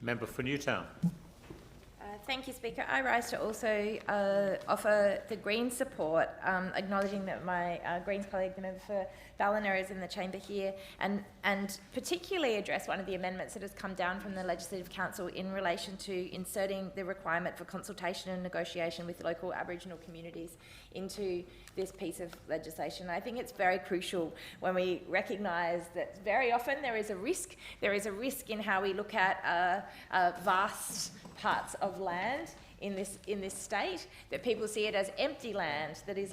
Member for Newtown. Thank you, Speaker. I rise to also offer the Greens support, acknowledging that my Greens colleague, the member for Ballina, is in the chamber here, and particularly address one of the amendments that has come down from the Legislative Council in relation to inserting the requirement for consultation and negotiation with local Aboriginal communities into this piece of legislation. I think it's very crucial when we recognise that very often there is a risk. There is a risk in how we look at vast parts of land in this state, that people see it as empty land that is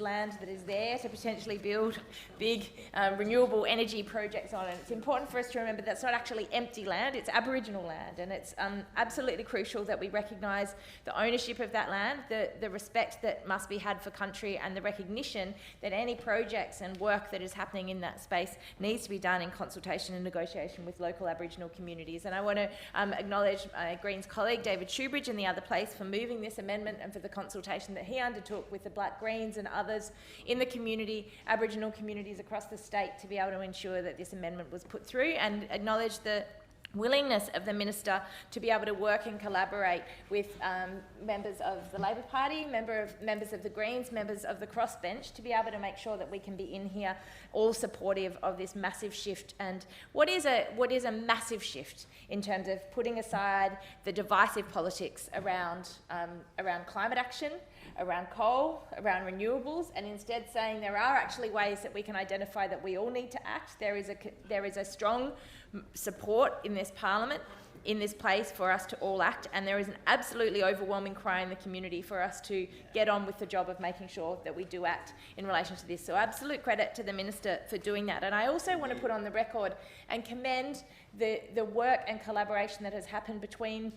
there to potentially build big renewable energy projects on. And it's important for us to remember that's not actually empty land, it's Aboriginal land, and it's absolutely crucial that we recognise the ownership of that land, the respect that must be had for country, and the recognition that any projects and work that is happening in that space needs to be done in consultation and negotiation with local Aboriginal communities. And I want to acknowledge my Greens colleague David Shoebridge in the other place for moving this amendment and for the consultation that he undertook with the Black Greens and others in the community, Aboriginal communities across the state, to be able to ensure that this amendment was put through, and acknowledge the willingness of the Minister to be able to work and collaborate with members of the Labor Party, members of the Greens, members of the crossbench, to be able to make sure that we can be in here all supportive of this massive shift. And what is a massive shift in terms of putting aside the divisive politics around climate action, around coal, around renewables, and instead saying there are actually ways that we can identify that we all need to act. There is a strong support in this Parliament, in this place, for us to all act, and there is an absolutely overwhelming cry in the community for us to get on with the job of making sure that we do act in relation to this. So absolute credit to the Minister for doing that. And I also want to put on the record and commend the work and collaboration that has happened between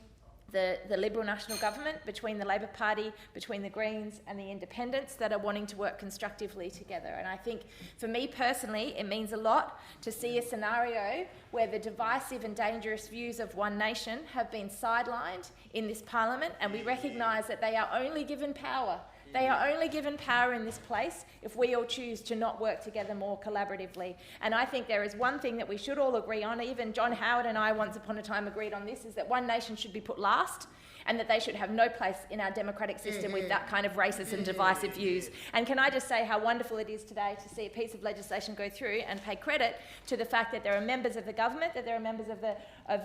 the Liberal National Government, between the Labor Party, between the Greens and the Independents, that are wanting to work constructively together. And I think for me personally, it means a lot to see a scenario where the divisive and dangerous views of One Nation have been sidelined in this Parliament, and we recognise that they are only given power. They are only given power in this place if we all choose to not work together more collaboratively. And I think there is one thing that we should all agree on, even John Howard and I once upon a time agreed on this, is that One Nation should be put last, and that they should have no place in our democratic system with that kind of racist and divisive views. And can I just say how wonderful it is today to see a piece of legislation go through, and pay credit to the fact that there are members of the government, that there are members of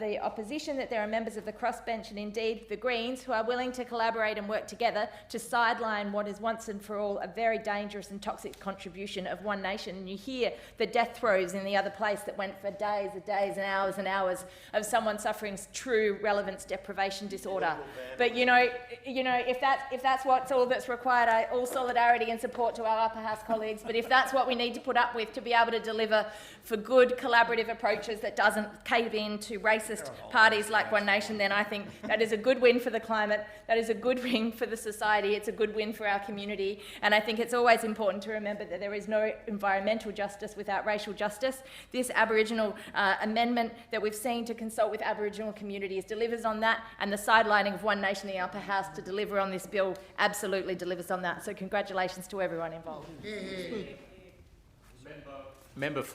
the opposition, that there are members of the crossbench, and indeed the Greens, who are willing to collaborate and work together to sideline what is once and for all a very dangerous and toxic contribution of One Nation. And you hear the death throes in the other place that went for days and hours of someone suffering true relevance deprivation disorder. But if that's what's all that's required, all solidarity and support to our upper house colleagues. But if that's what we need to put up with to be able to deliver for good collaborative approaches that doesn't cave in to racist parties like One Nation, then I think that is a good win for the climate. That is a good win for the society. It's a good win for our community. And I think it's always important to remember that there is no environmental justice without racial justice. This Aboriginal amendment that we've seen to consult with Aboriginal communities delivers on that, and the sidelining of One Nation in the upper house to deliver on this bill absolutely delivers on that. So congratulations to everyone involved. Member for